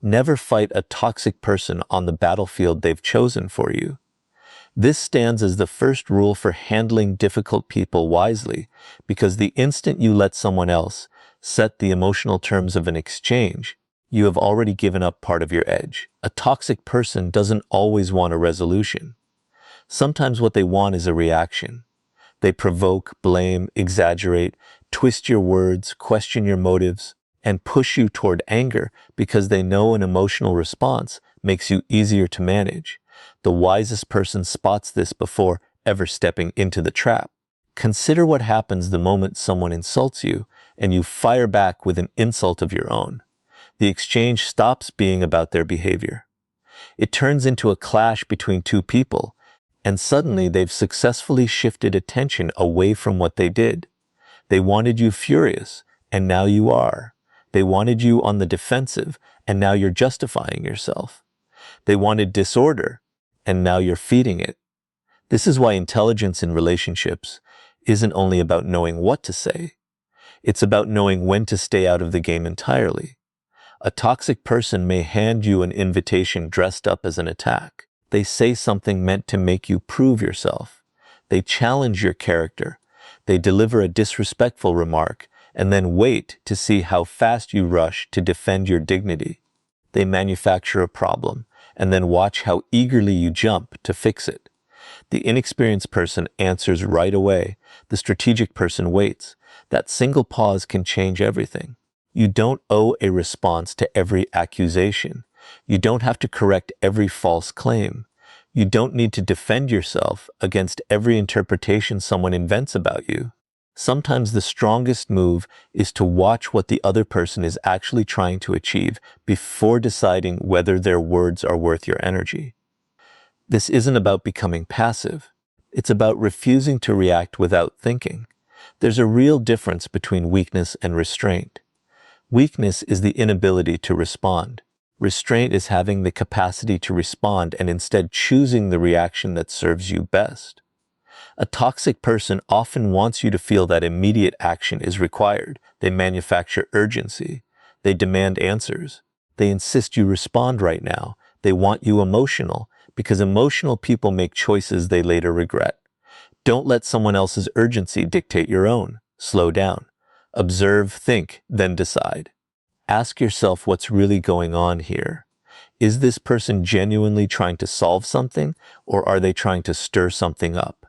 Never fight a toxic person on the battlefield they've chosen for you. This stands as the first rule for handling difficult people wisely, because the instant you let someone else set the emotional terms of an exchange, you have already given up part of your edge. A toxic person doesn't always want a resolution. Sometimes what they want is a reaction. They provoke, blame, exaggerate, twist your words, question your motives, and push you toward anger because they know an emotional response makes you easier to manage. The wisest person spots this before ever stepping into the trap. Consider what happens the moment someone insults you and you fire back with an insult of your own. The exchange stops being about their behavior. It turns into a clash between two people, and suddenly they've successfully shifted attention away from what they did. They wanted you furious, and now you are. They wanted you on the defensive, and now you're justifying yourself. They wanted disorder, and now you're feeding it. This is why intelligence in relationships isn't only about knowing what to say. It's about knowing when to stay out of the game entirely. A toxic person may hand you an invitation dressed up as an attack. They say something meant to make you prove yourself. They challenge your character. They deliver a disrespectful remark and then wait to see how fast you rush to defend your dignity. They manufacture a problem and then watch how eagerly you jump to fix it. The inexperienced person answers right away. The strategic person waits. That single pause can change everything. You don't owe a response to every accusation. You don't have to correct every false claim. You don't need to defend yourself against every interpretation someone invents about you. Sometimes the strongest move is to watch what the other person is actually trying to achieve before deciding whether their words are worth your energy. This isn't about becoming passive. It's about refusing to react without thinking. There's a real difference between weakness and restraint. Weakness is the inability to respond. Restraint is having the capacity to respond and instead choosing the reaction that serves you best. A toxic person often wants you to feel that immediate action is required. They manufacture urgency. They demand answers. They insist you respond right now. They want you emotional, because emotional people make choices they later regret. Don't let someone else's urgency dictate your own. Slow down. Observe, think, then decide. Ask yourself what's really going on here. Is this person genuinely trying to solve something, or are they trying to stir something up?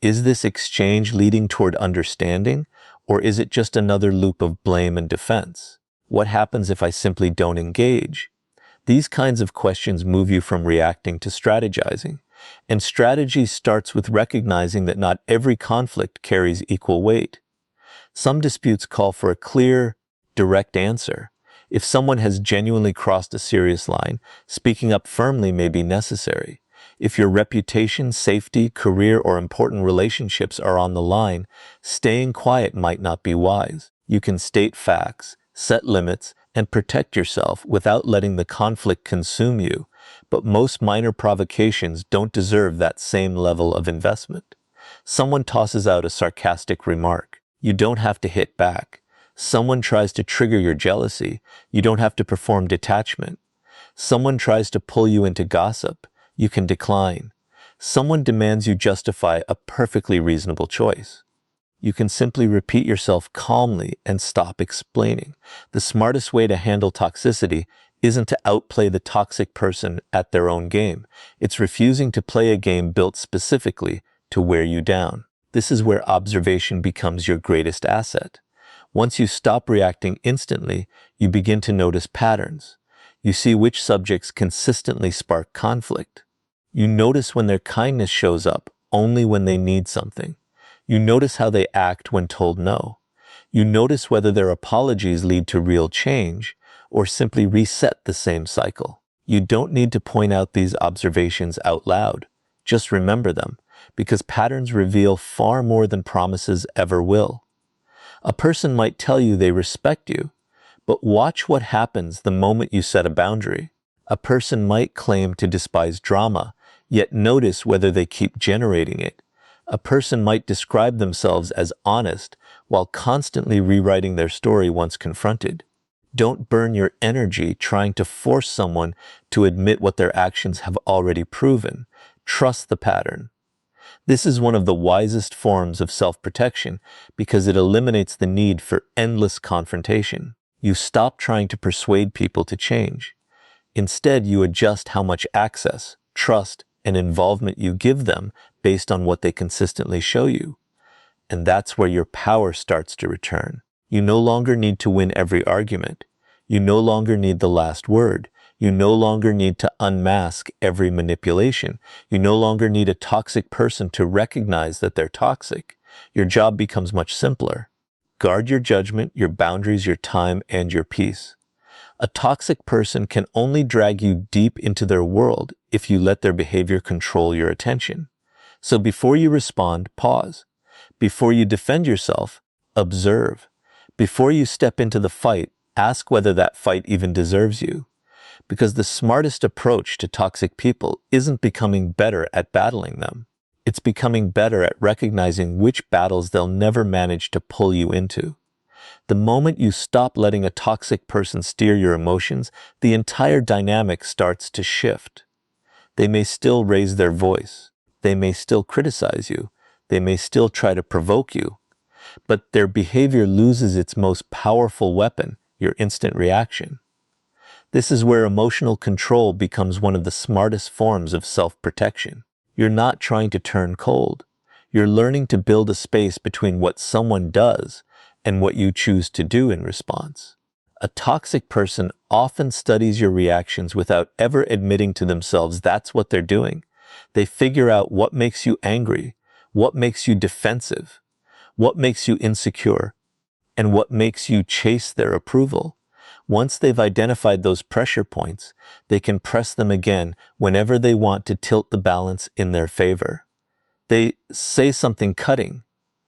Is this exchange leading toward understanding, or is it just another loop of blame and defense? What happens if I simply don't engage? These kinds of questions move you from reacting to strategizing. And strategy starts with recognizing that not every conflict carries equal weight. Some disputes call for a clear, direct answer. If someone has genuinely crossed a serious line, speaking up firmly may be necessary. If your reputation, safety, career, or important relationships are on the line, staying quiet might not be wise. You can state facts, set limits, and protect yourself without letting the conflict consume you, but most minor provocations don't deserve that same level of investment. Someone tosses out a sarcastic remark. You don't have to hit back. Someone tries to trigger your jealousy. You don't have to perform detachment. Someone tries to pull you into gossip. You can decline. Someone demands you justify a perfectly reasonable choice. You can simply repeat yourself calmly and stop explaining. The smartest way to handle toxicity isn't to outplay the toxic person at their own game. It's refusing to play a game built specifically to wear you down. This is where observation becomes your greatest asset. Once you stop reacting instantly, you begin to notice patterns. You see which subjects consistently spark conflict. You notice when their kindness shows up only when they need something. You notice how they act when told no. You notice whether their apologies lead to real change or simply reset the same cycle. You don't need to point out these observations out loud. Just remember them, because patterns reveal far more than promises ever will. A person might tell you they respect you, but watch what happens the moment you set a boundary. A person might claim to despise drama, yet notice whether they keep generating it. A person might describe themselves as honest while constantly rewriting their story once confronted. Don't burn your energy trying to force someone to admit what their actions have already proven. Trust the pattern. This is one of the wisest forms of self-protection because it eliminates the need for endless confrontation. You stop trying to persuade people to change. Instead, you adjust how much access, trust, and involvement you give them based on what they consistently show you. And that's where your power starts to return. You no longer need to win every argument. You no longer need the last word. You no longer need to unmask every manipulation. You no longer need a toxic person to recognize that they're toxic. Your job becomes much simpler. Guard your judgment, your boundaries, your time, and your peace. A toxic person can only drag you deep into their world if you let their behavior control your attention. So before you respond, pause. Before you defend yourself, observe. Before you step into the fight, ask whether that fight even deserves you. Because the smartest approach to toxic people isn't becoming better at battling them. It's becoming better at recognizing which battles they'll never manage to pull you into. The moment you stop letting a toxic person steer your emotions, the entire dynamic starts to shift. They may still raise their voice. They may still criticize you. They may still try to provoke you. But their behavior loses its most powerful weapon, your instant reaction. This is where emotional control becomes one of the smartest forms of self-protection. You're not trying to turn cold. You're learning to build a space between what someone does and what you choose to do in response. A toxic person often studies your reactions without ever admitting to themselves that's what they're doing. They figure out what makes you angry, what makes you defensive, what makes you insecure, and what makes you chase their approval. Once they've identified those pressure points, they can press them again whenever they want to tilt the balance in their favor. They say something cutting,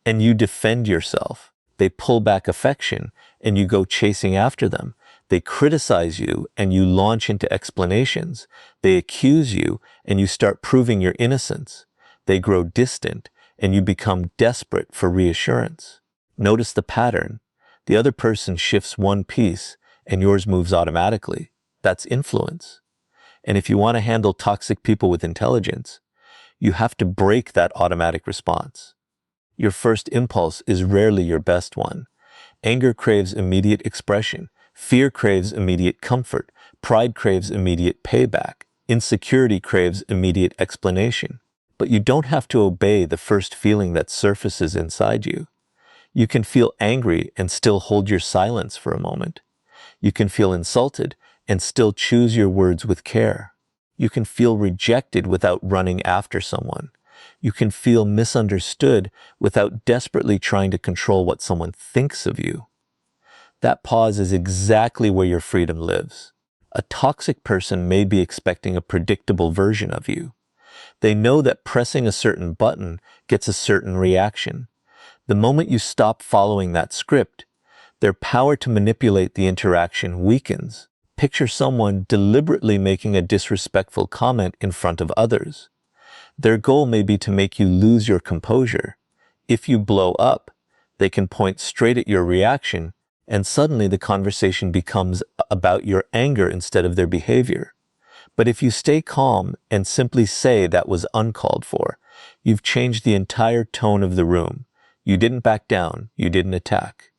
and you defend yourself. They pull back affection, and you go chasing after them. They criticize you, and you launch into explanations. They accuse you, and you start proving your innocence. They grow distant, and you become desperate for reassurance. Notice the pattern. The other person shifts one piece, and yours moves automatically. That's influence. And if you want to handle toxic people with intelligence, you have to break that automatic response. Your first impulse is rarely your best one. Anger craves immediate expression. Fear craves immediate comfort. Pride craves immediate payback. Insecurity craves immediate explanation. But you don't have to obey the first feeling that surfaces inside you. You can feel angry and still hold your silence for a moment. You can feel insulted and still choose your words with care. You can feel rejected without running after someone. You can feel misunderstood without desperately trying to control what someone thinks of you. That pause is exactly where your freedom lives. A toxic person may be expecting a predictable version of you. They know that pressing a certain button gets a certain reaction. The moment you stop following that script, their power to manipulate the interaction weakens. Picture someone deliberately making a disrespectful comment in front of others. Their goal may be to make you lose your composure. If you blow up, they can point straight at your reaction, and suddenly the conversation becomes about your anger instead of their behavior. But if you stay calm and simply say that was uncalled for, you've changed the entire tone of the room. You didn't back down, you didn't attack.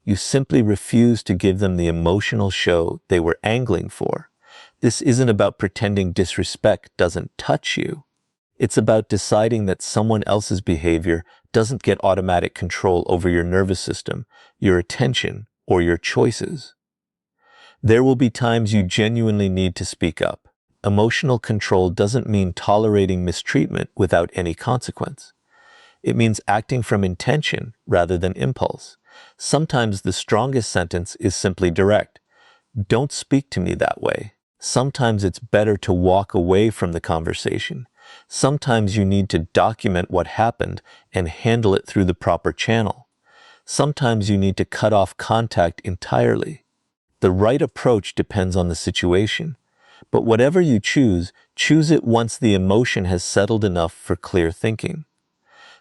You simply refuse to give them the emotional show they were angling for. This isn't about pretending disrespect doesn't touch you. It's about deciding that someone else's behavior doesn't get automatic control over your nervous system, your attention, or your choices. There will be times you genuinely need to speak up. Emotional control doesn't mean tolerating mistreatment without any consequence. It means acting from intention rather than impulse. Sometimes the strongest sentence is simply direct. Don't speak to me that way. Sometimes it's better to walk away from the conversation. Sometimes you need to document what happened and handle it through the proper channel. Sometimes you need to cut off contact entirely. The right approach depends on the situation. But whatever you choose, choose it once the emotion has settled enough for clear thinking.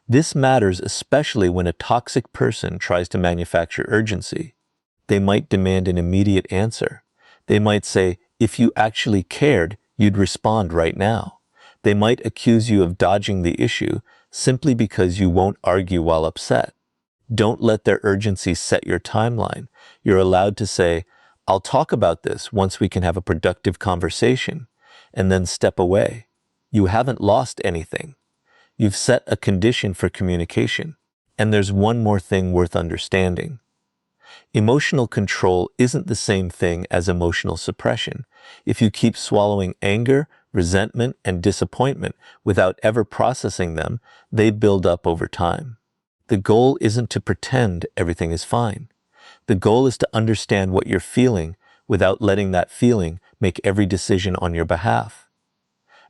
This matters especially when a toxic person tries to manufacture urgency. They might demand an immediate answer. They might say, if you actually cared, you'd respond right now. They might accuse you of dodging the issue simply because you won't argue while upset. Don't let their urgency set your timeline. You're allowed to say, I'll talk about this once we can have a productive conversation, and then step away. You haven't lost anything. You've set a condition for communication. And there's one more thing worth understanding. Emotional control isn't the same thing as emotional suppression. If you keep swallowing anger, resentment, and disappointment without ever processing them, they build up over time. The goal isn't to pretend everything is fine. The goal is to understand what you're feeling without letting that feeling make every decision on your behalf.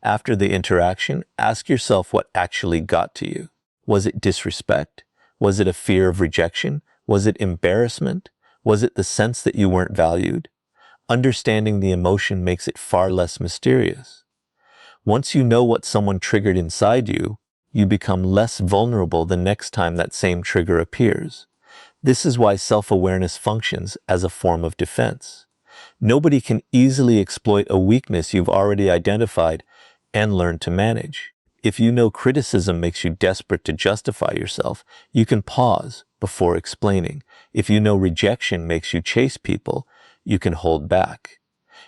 After the interaction, ask yourself what actually got to you. Was it disrespect? Was it a fear of rejection? Was it embarrassment? Was it the sense that you weren't valued? Understanding the emotion makes it far less mysterious. Once you know what someone triggered inside you, you become less vulnerable the next time that same trigger appears. This is why self-awareness functions as a form of defense. Nobody can easily exploit a weakness you've already identified and learned to manage. If you know criticism makes you desperate to justify yourself, you can pause before explaining. If you know rejection makes you chase people, you can hold back.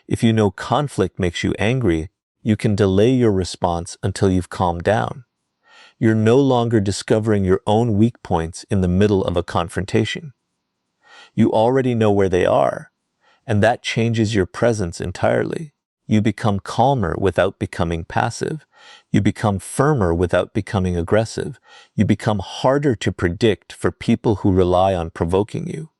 If you know conflict makes you angry, you can delay your response until you've calmed down. You're no longer discovering your own weak points in the middle of a confrontation. You already know where they are, and that changes your presence entirely. You become calmer without becoming passive. You become firmer without becoming aggressive. You become harder to predict for people who rely on provoking you.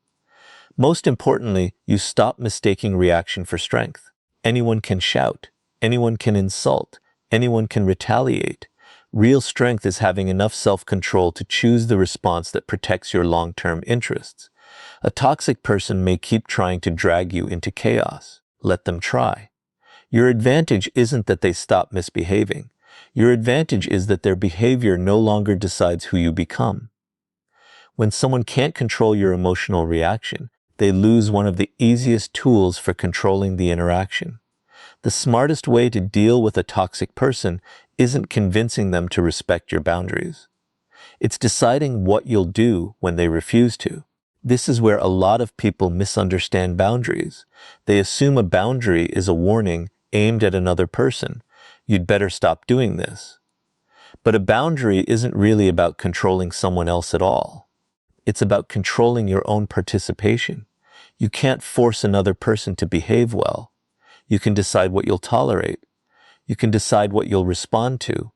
Most importantly, you stop mistaking reaction for strength. Anyone can shout. Anyone can insult. Anyone can retaliate. Real strength is having enough self-control to choose the response that protects your long-term interests. A toxic person may keep trying to drag you into chaos. Let them try. Your advantage isn't that they stop misbehaving. Your advantage is that their behavior no longer decides who you become. When someone can't control your emotional reaction, they lose one of the easiest tools for controlling the interaction. The smartest way to deal with a toxic person isn't convincing them to respect your boundaries. It's deciding what you'll do when they refuse to. This is where a lot of people misunderstand boundaries. They assume a boundary is a warning aimed at another person. You'd better stop doing this. But a boundary isn't really about controlling someone else at all. It's about controlling your own participation. You can't force another person to behave well. You can decide what you'll tolerate. You can decide what you'll respond to.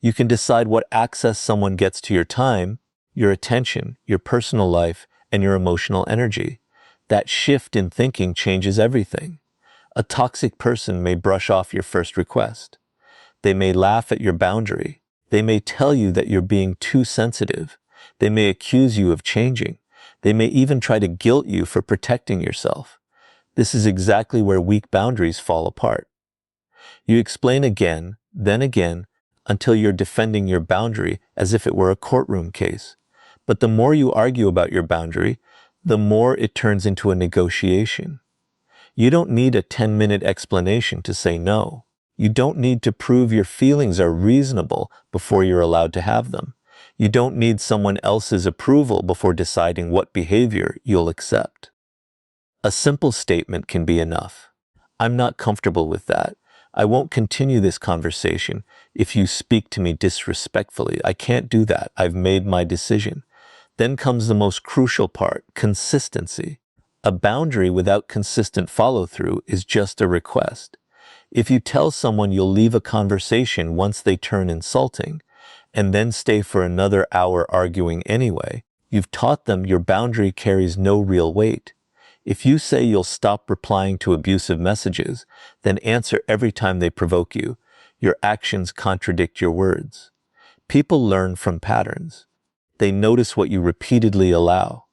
You can decide what access someone gets to your time, your attention, your personal life, and your emotional energy. That shift in thinking changes everything. A toxic person may brush off your first request. They may laugh at your boundary. They may tell you that you're being too sensitive. They may accuse you of changing. They may even try to guilt you for protecting yourself. This is exactly where weak boundaries fall apart. You explain again, then again, until you're defending your boundary as if it were a courtroom case. But the more you argue about your boundary, the more it turns into a negotiation. You don't need a 10-minute explanation to say no. You don't need to prove your feelings are reasonable before you're allowed to have them. You don't need someone else's approval before deciding what behavior you'll accept. A simple statement can be enough. I'm not comfortable with that. I won't continue this conversation if you speak to me disrespectfully. I can't do that. I've made my decision. Then comes the most crucial part, consistency. A boundary without consistent follow-through is just a request. If you tell someone you'll leave a conversation once they turn insulting, and then stay for another hour arguing anyway, you've taught them your boundary carries no real weight. If you say you'll stop replying to abusive messages, then answer every time they provoke you, your actions contradict your words. People learn from patterns. They notice what you repeatedly allow.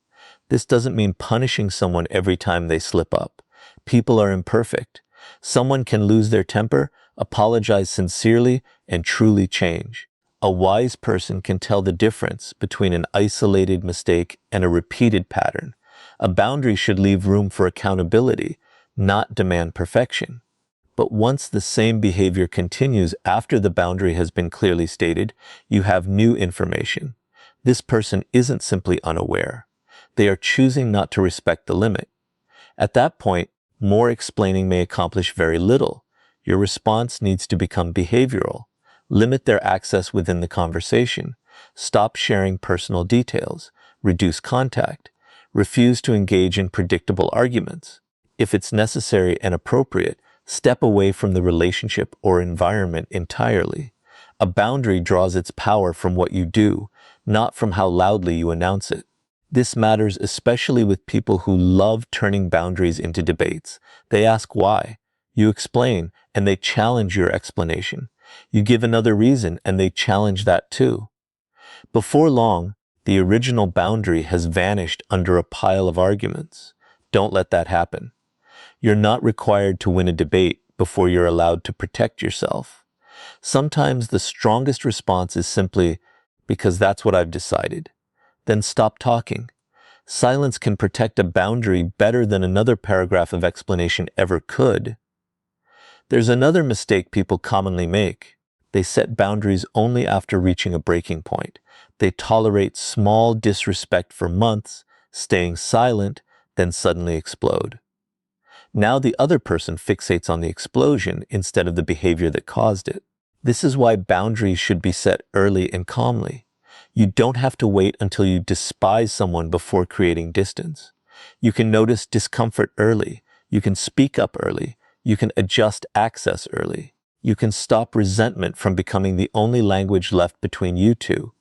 This doesn't mean punishing someone every time they slip up. People are imperfect. Someone can lose their temper, apologize sincerely, and truly change. A wise person can tell the difference between an isolated mistake and a repeated pattern. A boundary should leave room for accountability, not demand perfection. But once the same behavior continues after the boundary has been clearly stated, you have new information. This person isn't simply unaware. They are choosing not to respect the limit. At that point, more explaining may accomplish very little. Your response needs to become behavioral. Limit their access within the conversation. Stop sharing personal details. Reduce contact. Refuse to engage in predictable arguments. If it's necessary and appropriate, step away from the relationship or environment entirely. A boundary draws its power from what you do, not from how loudly you announce it. This matters especially with people who love turning boundaries into debates. They ask why. You explain, and they challenge your explanation. You give another reason, and they challenge that too. Before long, the original boundary has vanished under a pile of arguments. Don't let that happen. You're not required to win a debate before you're allowed to protect yourself. Sometimes the strongest response is simply, because that's what I've decided. Then stop talking. Silence can protect a boundary better than another paragraph of explanation ever could. There's another mistake people commonly make. They set boundaries only after reaching a breaking point. They tolerate small disrespect for months, staying silent, then suddenly explode. Now the other person fixates on the explosion instead of the behavior that caused it. This is why boundaries should be set early and calmly. You don't have to wait until you despise someone before creating distance. You can notice discomfort early. You can speak up early. You can adjust access early. You can stop resentment from becoming the only language left between you two.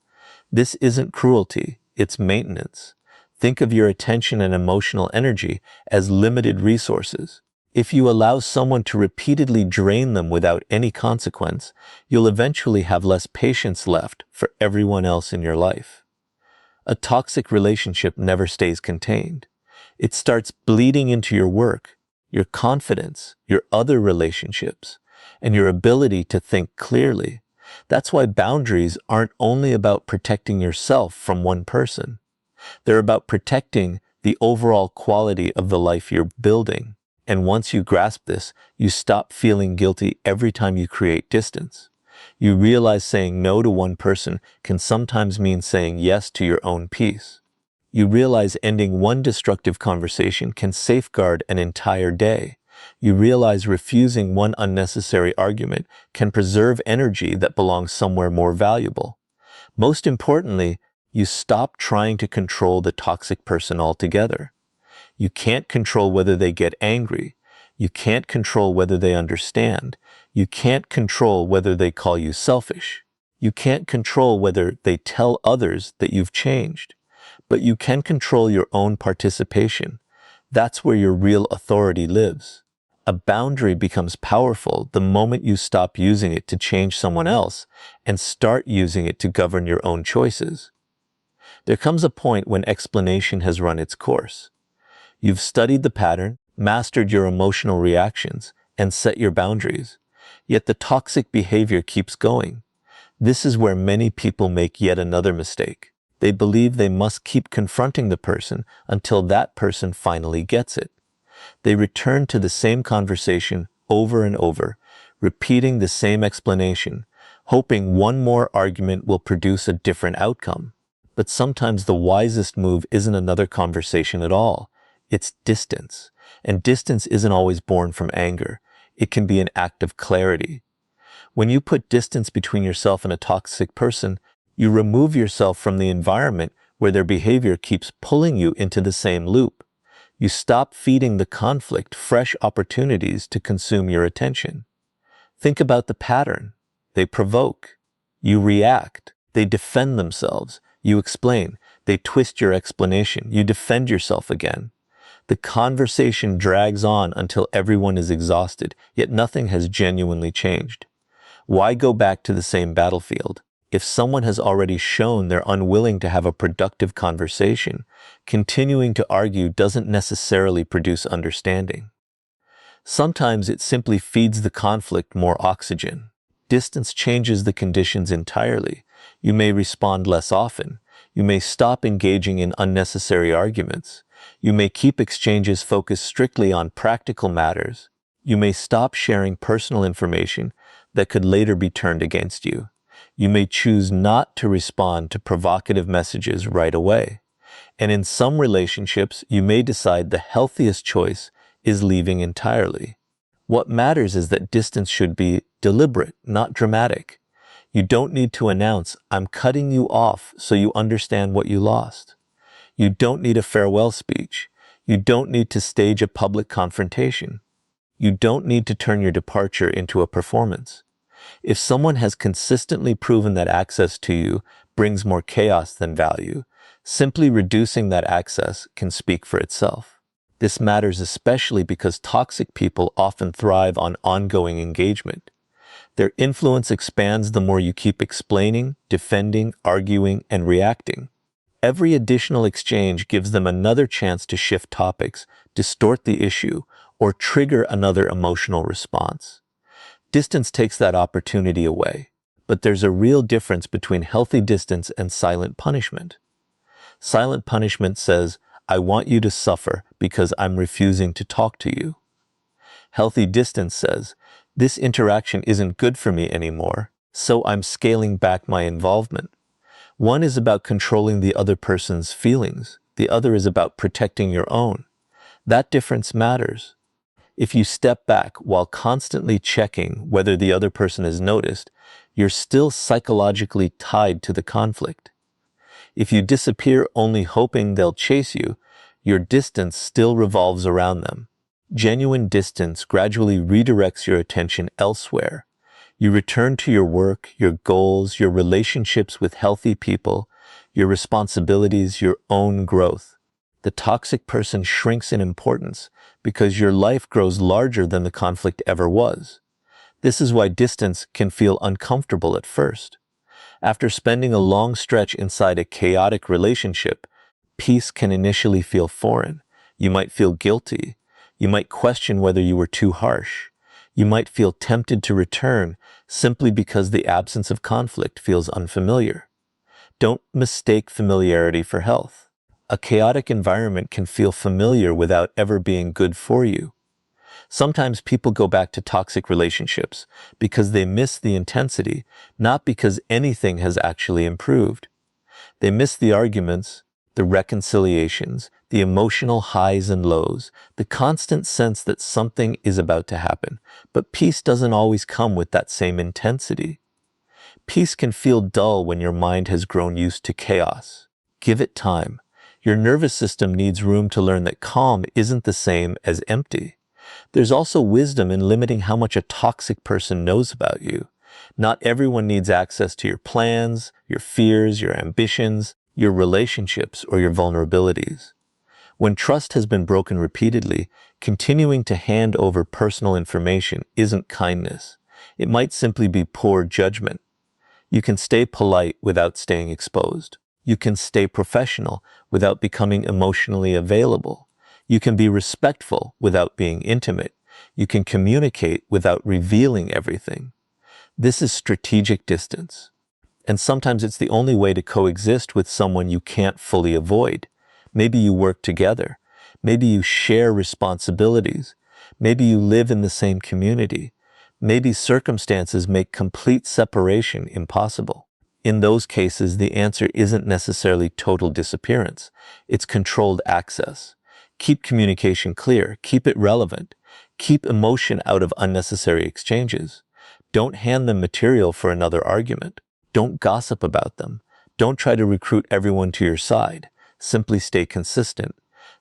This isn't cruelty, it's maintenance. Think of your attention and emotional energy as limited resources. If you allow someone to repeatedly drain them without any consequence, you'll eventually have less patience left for everyone else in your life. A toxic relationship never stays contained. It starts bleeding into your work, your confidence, your other relationships, and your ability to think clearly. That's why boundaries aren't only about protecting yourself from one person. They're about protecting the overall quality of the life you're building. And once you grasp this, you stop feeling guilty every time you create distance. You realize saying no to one person can sometimes mean saying yes to your own peace. You realize ending one destructive conversation can safeguard an entire day. You realize refusing one unnecessary argument can preserve energy that belongs somewhere more valuable. Most importantly, you stop trying to control the toxic person altogether. You can't control whether they get angry. You can't control whether they understand. You can't control whether they call you selfish. You can't control whether they tell others that you've changed. But you can control your own participation. That's where your real authority lives. A boundary becomes powerful the moment you stop using it to change someone else and start using it to govern your own choices. There comes a point when explanation has run its course. You've studied the pattern, mastered your emotional reactions, and set your boundaries. Yet the toxic behavior keeps going. This is where many people make yet another mistake. They believe they must keep confronting the person until that person finally gets it. They return to the same conversation over and over, repeating the same explanation, hoping one more argument will produce a different outcome. But sometimes the wisest move isn't another conversation at all. It's distance. And distance isn't always born from anger. It can be an act of clarity. When you put distance between yourself and a toxic person, you remove yourself from the environment where their behavior keeps pulling you into the same loop. You stop feeding the conflict fresh opportunities to consume your attention. Think about the pattern. They provoke. You react. They defend themselves. You explain. They twist your explanation. You defend yourself again. The conversation drags on until everyone is exhausted, yet nothing has genuinely changed. Why go back to the same battlefield? If someone has already shown they're unwilling to have a productive conversation, continuing to argue doesn't necessarily produce understanding. Sometimes it simply feeds the conflict more oxygen. Distance changes the conditions entirely. You may respond less often. You may stop engaging in unnecessary arguments. You may keep exchanges focused strictly on practical matters. You may stop sharing personal information that could later be turned against you. You may choose not to respond to provocative messages right away. And in some relationships, you may decide the healthiest choice is leaving entirely. What matters is that distance should be deliberate, not dramatic. You don't need to announce, "I'm cutting you off," so you understand what you lost. You don't need a farewell speech. You don't need to stage a public confrontation. You don't need to turn your departure into a performance. If someone has consistently proven that access to you brings more chaos than value, simply reducing that access can speak for itself. This matters especially because toxic people often thrive on ongoing engagement. Their influence expands the more you keep explaining, defending, arguing, and reacting. Every additional exchange gives them another chance to shift topics, distort the issue, or trigger another emotional response. Distance takes that opportunity away, but there's a real difference between healthy distance and silent punishment. Silent punishment says, "I want you to suffer because I'm refusing to talk to you." Healthy distance says, "This interaction isn't good for me anymore, so I'm scaling back my involvement." One is about controlling the other person's feelings. The other is about protecting your own. That difference matters. If you step back while constantly checking whether the other person has noticed, you're still psychologically tied to the conflict. If you disappear only hoping they'll chase you, your distance still revolves around them. Genuine distance gradually redirects your attention elsewhere. You return to your work, your goals, your relationships with healthy people, your responsibilities, your own growth. The toxic person shrinks in importance because your life grows larger than the conflict ever was. This is why distance can feel uncomfortable at first. After spending a long stretch inside a chaotic relationship, peace can initially feel foreign. You might feel guilty. You might question whether you were too harsh. You might feel tempted to return simply because the absence of conflict feels unfamiliar. Don't mistake familiarity for health. A chaotic environment can feel familiar without ever being good for you. Sometimes people go back to toxic relationships because they miss the intensity, not because anything has actually improved. They miss the arguments, the reconciliations, the emotional highs and lows, the constant sense that something is about to happen. But peace doesn't always come with that same intensity. Peace can feel dull when your mind has grown used to chaos. Give it time. Your nervous system needs room to learn that calm isn't the same as empty. There's also wisdom in limiting how much a toxic person knows about you. Not everyone needs access to your plans, your fears, your ambitions, your relationships, or your vulnerabilities. When trust has been broken repeatedly, continuing to hand over personal information isn't kindness. It might simply be poor judgment. You can stay polite without staying exposed. You can stay professional without becoming emotionally available. You can be respectful without being intimate. You can communicate without revealing everything. This is strategic distance. And sometimes it's the only way to coexist with someone you can't fully avoid. Maybe you work together. Maybe you share responsibilities. Maybe you live in the same community. Maybe circumstances make complete separation impossible. In those cases, the answer isn't necessarily total disappearance. It's controlled access. Keep communication clear. Keep it relevant. Keep emotion out of unnecessary exchanges. Don't hand them material for another argument. Don't gossip about them. Don't try to recruit everyone to your side. Simply stay consistent.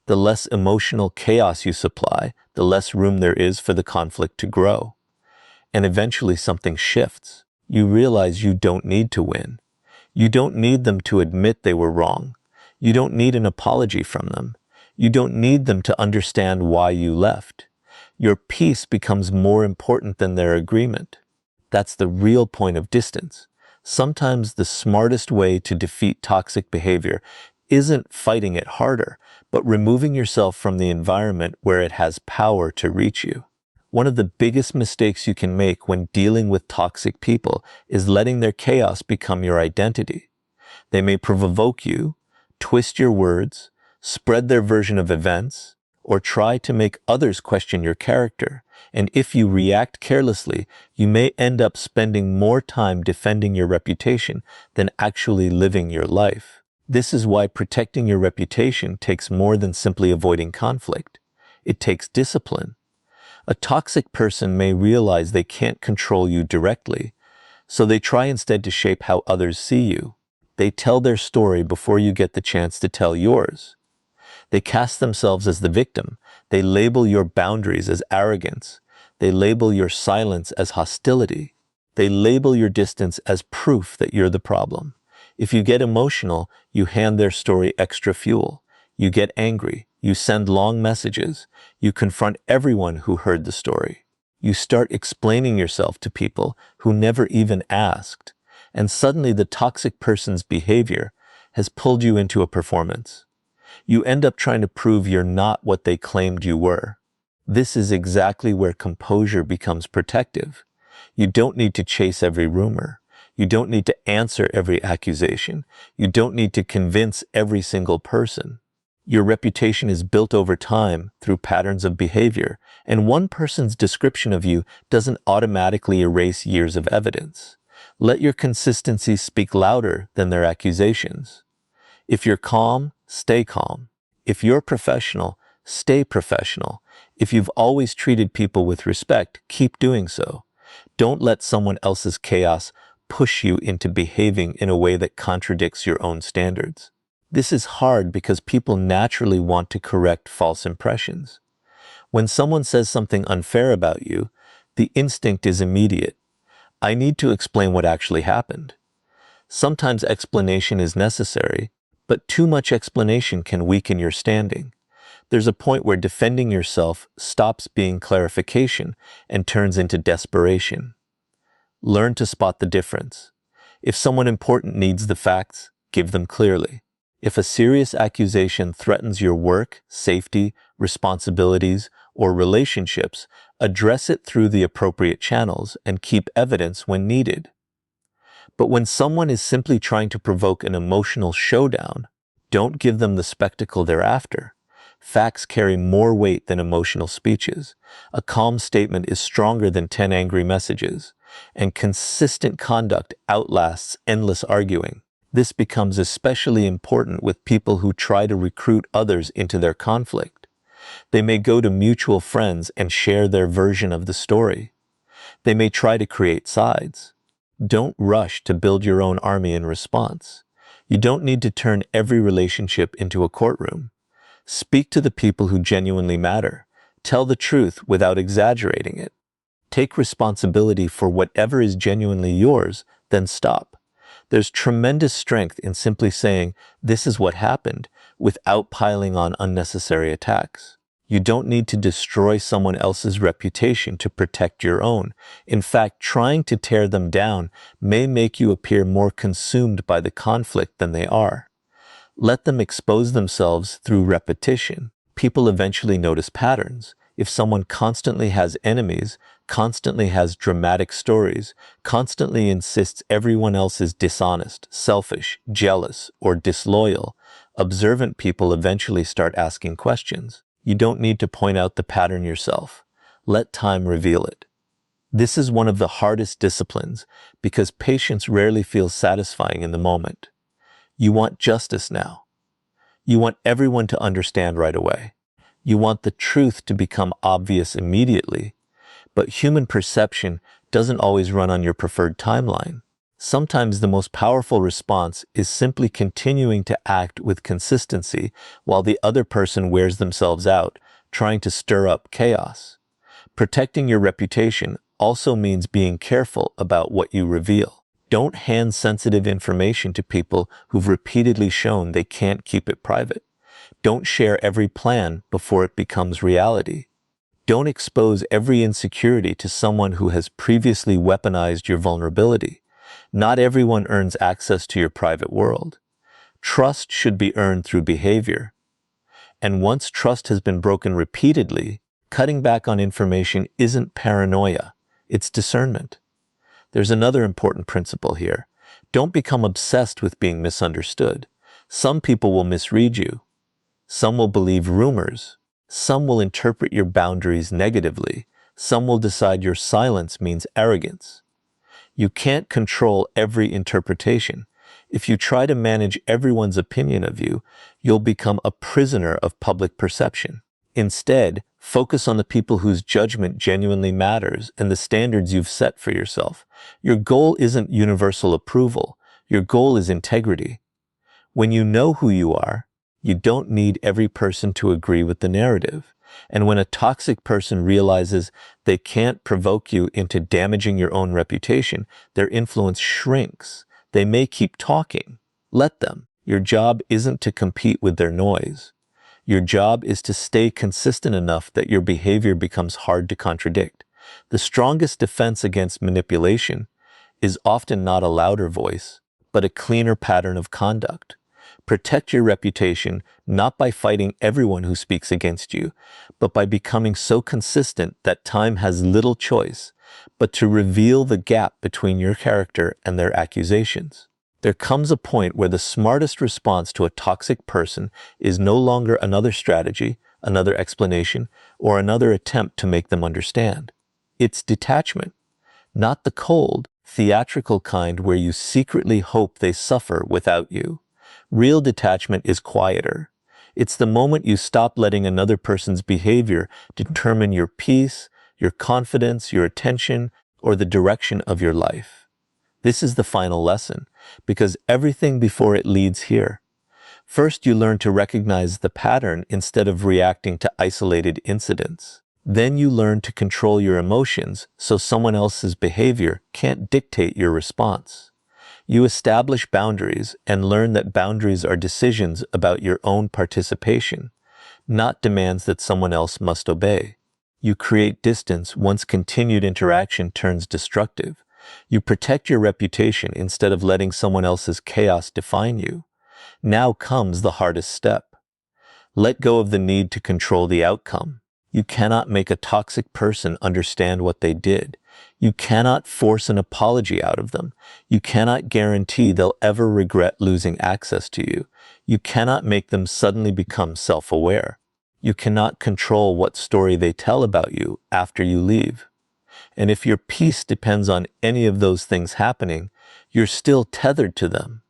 The less emotional chaos you supply, the less room there is for the conflict to grow. And eventually something shifts. You realize you don't need to win. You don't need them to admit they were wrong. You don't need an apology from them. You don't need them to understand why you left. Your peace becomes more important than their agreement. That's the real point of distance. Sometimes the smartest way to defeat toxic behavior isn't fighting it harder, but removing yourself from the environment where it has power to reach you. One of the biggest mistakes you can make when dealing with toxic people is letting their chaos become your identity. They may provoke you, twist your words, spread their version of events, or try to make others question your character. And if you react carelessly, you may end up spending more time defending your reputation than actually living your life. This is why protecting your reputation takes more than simply avoiding conflict. It takes discipline. A toxic person may realize they can't control you directly, so they try instead to shape how others see you. They tell their story before you get the chance to tell yours. They cast themselves as the victim. They label your boundaries as arrogance. They label your silence as hostility. They label your distance as proof that you're the problem. If you get emotional, you hand their story extra fuel. You get angry. You send long messages. You confront everyone who heard the story. You start explaining yourself to people who never even asked. And suddenly the toxic person's behavior has pulled you into a performance. You end up trying to prove you're not what they claimed you were. This is exactly where composure becomes protective. You don't need to chase every rumor. You don't need to answer every accusation. You don't need to convince every single person. Your reputation is built over time through patterns of behavior, and one person's description of you doesn't automatically erase years of evidence. Let your consistency speak louder than their accusations. If you're calm, stay calm. If you're professional, stay professional. If you've always treated people with respect, keep doing so. Don't let someone else's chaos push you into behaving in a way that contradicts your own standards. This is hard because people naturally want to correct false impressions. When someone says something unfair about you, the instinct is immediate. I need to explain what actually happened. Sometimes explanation is necessary, but too much explanation can weaken your standing. There's a point where defending yourself stops being clarification and turns into desperation. Learn to spot the difference. If someone important needs the facts, give them clearly. If a serious accusation threatens your work, safety, responsibilities, or relationships, address it through the appropriate channels and keep evidence when needed. But when someone is simply trying to provoke an emotional showdown, don't give them the spectacle they're after. Facts carry more weight than emotional speeches. A calm statement is stronger than 10 angry messages, and consistent conduct outlasts endless arguing. This becomes especially important with people who try to recruit others into their conflict. They may go to mutual friends and share their version of the story. They may try to create sides. Don't rush to build your own army in response. You don't need to turn every relationship into a courtroom. Speak to the people who genuinely matter. Tell the truth without exaggerating it. Take responsibility for whatever is genuinely yours, then stop. There's tremendous strength in simply saying, "This is what happened," without piling on unnecessary attacks. You don't need to destroy someone else's reputation to protect your own. In fact, trying to tear them down may make you appear more consumed by the conflict than they are. Let them expose themselves through repetition. People eventually notice patterns. If someone constantly has enemies, constantly has dramatic stories, constantly insists everyone else is dishonest, selfish, jealous, or disloyal, observant people eventually start asking questions. You don't need to point out the pattern yourself. Let time reveal it. This is one of the hardest disciplines because patience rarely feels satisfying in the moment. You want justice now. You want everyone to understand right away. You want the truth to become obvious immediately, but human perception doesn't always run on your preferred timeline. Sometimes the most powerful response is simply continuing to act with consistency while the other person wears themselves out, trying to stir up chaos. Protecting your reputation also means being careful about what you reveal. Don't hand sensitive information to people who've repeatedly shown they can't keep it private. Don't share every plan before it becomes reality. Don't expose every insecurity to someone who has previously weaponized your vulnerability. Not everyone earns access to your private world. Trust should be earned through behavior. And once trust has been broken repeatedly, cutting back on information isn't paranoia, it's discernment. There's another important principle here. Don't become obsessed with being misunderstood. Some people will misread you. Some will believe rumors. Some will interpret your boundaries negatively. Some will decide your silence means arrogance. You can't control every interpretation. If you try to manage everyone's opinion of you, you'll become a prisoner of public perception. Instead, focus on the people whose judgment genuinely matters and the standards you've set for yourself. Your goal isn't universal approval. Your goal is integrity. When you know who you are, you don't need every person to agree with the narrative. And when a toxic person realizes they can't provoke you into damaging your own reputation, their influence shrinks. They may keep talking. Let them. Your job isn't to compete with their noise. Your job is to stay consistent enough that your behavior becomes hard to contradict. The strongest defense against manipulation is often not a louder voice, but a cleaner pattern of conduct. Protect your reputation not by fighting everyone who speaks against you, but by becoming so consistent that time has little choice but to reveal the gap between your character and their accusations. There comes a point where the smartest response to a toxic person is no longer another strategy, another explanation, or another attempt to make them understand. It's detachment, not the cold, theatrical kind where you secretly hope they suffer without you. Real detachment is quieter. It's the moment you stop letting another person's behavior determine your peace, your confidence, your attention, or the direction of your life. This is the final lesson, because everything before it leads here. First, you learn to recognize the pattern instead of reacting to isolated incidents. Then you learn to control your emotions so someone else's behavior can't dictate your response. You establish boundaries and learn that boundaries are decisions about your own participation, not demands that someone else must obey. You create distance once continued interaction turns destructive. You protect your reputation instead of letting someone else's chaos define you. Now comes the hardest step. Let go of the need to control the outcome. You cannot make a toxic person understand what they did. You cannot force an apology out of them. You cannot guarantee they'll ever regret losing access to you. You cannot make them suddenly become self-aware. You cannot control what story they tell about you after you leave. And if your peace depends on any of those things happening, you're still tethered to them.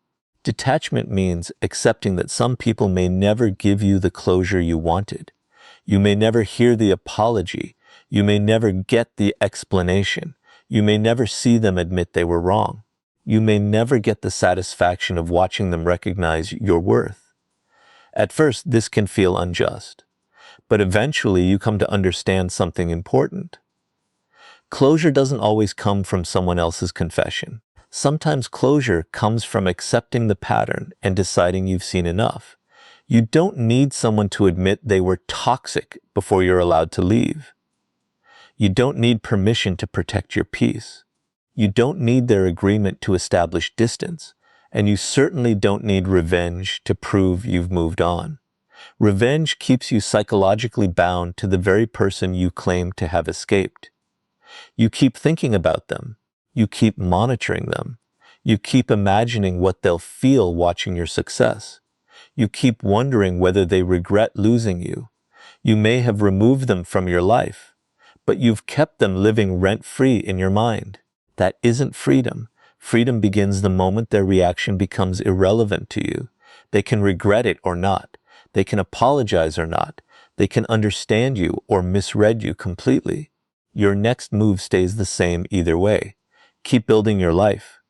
Detachment means accepting that some people may never give you the closure you wanted. You may never hear the apology. You may never get the explanation. You may never see them admit they were wrong. You may never get the satisfaction of watching them recognize your worth. At first, this can feel unjust, but eventually you come to understand something important. Closure doesn't always come from someone else's confession. Sometimes closure comes from accepting the pattern and deciding you've seen enough. You don't need someone to admit they were toxic before you're allowed to leave. You don't need permission to protect your peace. You don't need their agreement to establish distance, and you certainly don't need revenge to prove you've moved on. Revenge keeps you psychologically bound to the very person you claim to have escaped. You keep thinking about them. You keep monitoring them. You keep imagining what they'll feel watching your success. You keep wondering whether they regret losing you. You may have removed them from your life, but you've kept them living rent-free in your mind. That isn't freedom. Freedom begins the moment their reaction becomes irrelevant to you. They can regret it or not. They can apologize or not. They can understand you or misread you completely. Your next move stays the same either way. Keep building your life.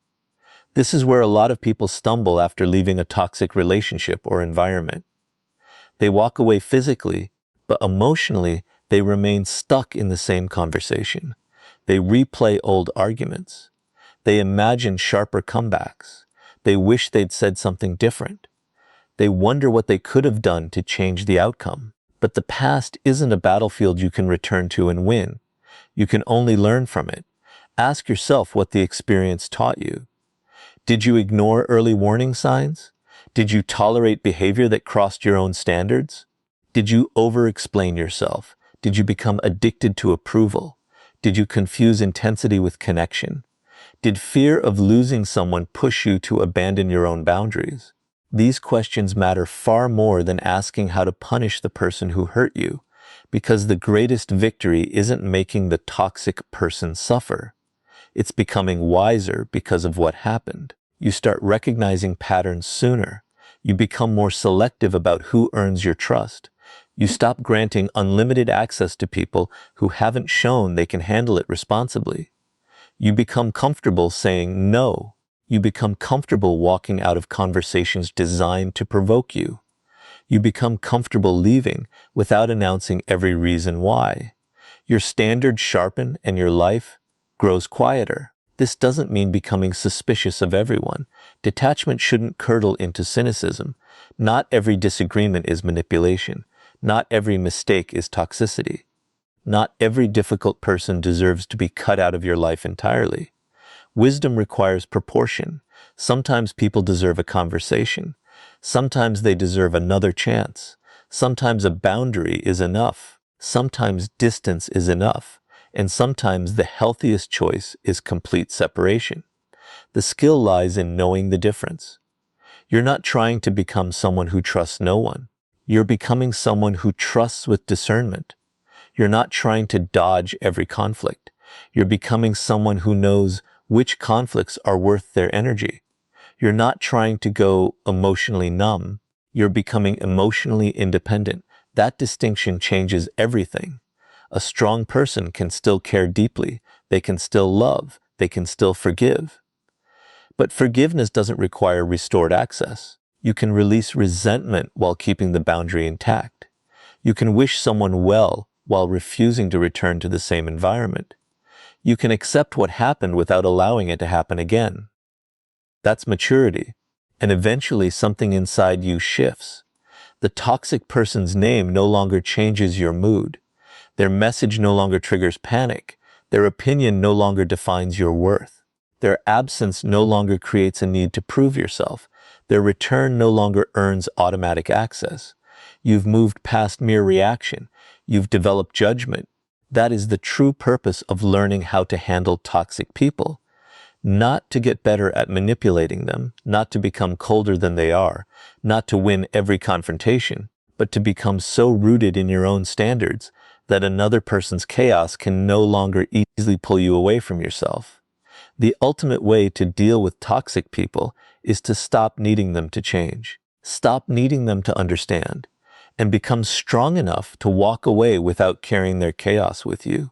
This is where a lot of people stumble after leaving a toxic relationship or environment. They walk away physically, but emotionally, they remain stuck in the same conversation. They replay old arguments. They imagine sharper comebacks. They wish they'd said something different. They wonder what they could have done to change the outcome. But the past isn't a battlefield you can return to and win. You can only learn from it. Ask yourself what the experience taught you. Did you ignore early warning signs? Did you tolerate behavior that crossed your own standards? Did you over-explain yourself? Did you become addicted to approval? Did you confuse intensity with connection? Did fear of losing someone push you to abandon your own boundaries? These questions matter far more than asking how to punish the person who hurt you, because the greatest victory isn't making the toxic person suffer. It's becoming wiser because of what happened. You start recognizing patterns sooner. You become more selective about who earns your trust. You stop granting unlimited access to people who haven't shown they can handle it responsibly. You become comfortable saying no. You become comfortable walking out of conversations designed to provoke you. You become comfortable leaving without announcing every reason why. Your standards sharpen and your life grows quieter. This doesn't mean becoming suspicious of everyone. Detachment shouldn't curdle into cynicism. Not every disagreement is manipulation. Not every mistake is toxicity. Not every difficult person deserves to be cut out of your life entirely. Wisdom requires proportion. Sometimes people deserve a conversation. Sometimes they deserve another chance. Sometimes a boundary is enough. Sometimes distance is enough. And sometimes the healthiest choice is complete separation. The skill lies in knowing the difference. You're not trying to become someone who trusts no one. You're becoming someone who trusts with discernment. You're not trying to dodge every conflict. You're becoming someone who knows which conflicts are worth their energy. You're not trying to go emotionally numb. You're becoming emotionally independent. That distinction changes everything. A strong person can still care deeply. They can still love. They can still forgive. But forgiveness doesn't require restored access. You can release resentment while keeping the boundary intact. You can wish someone well while refusing to return to the same environment. You can accept what happened without allowing it to happen again. That's maturity. And eventually something inside you shifts. The toxic person's name no longer changes your mood. Their message no longer triggers panic. Their opinion no longer defines your worth. Their absence no longer creates a need to prove yourself. Their return no longer earns automatic access. You've moved past mere reaction. You've developed judgment. That is the true purpose of learning how to handle toxic people. Not to get better at manipulating them, not to become colder than they are, not to win every confrontation, but to become so rooted in your own standards that another person's chaos can no longer easily pull you away from yourself. The ultimate way to deal with toxic people is to stop needing them to change, stop needing them to understand, and become strong enough to walk away without carrying their chaos with you.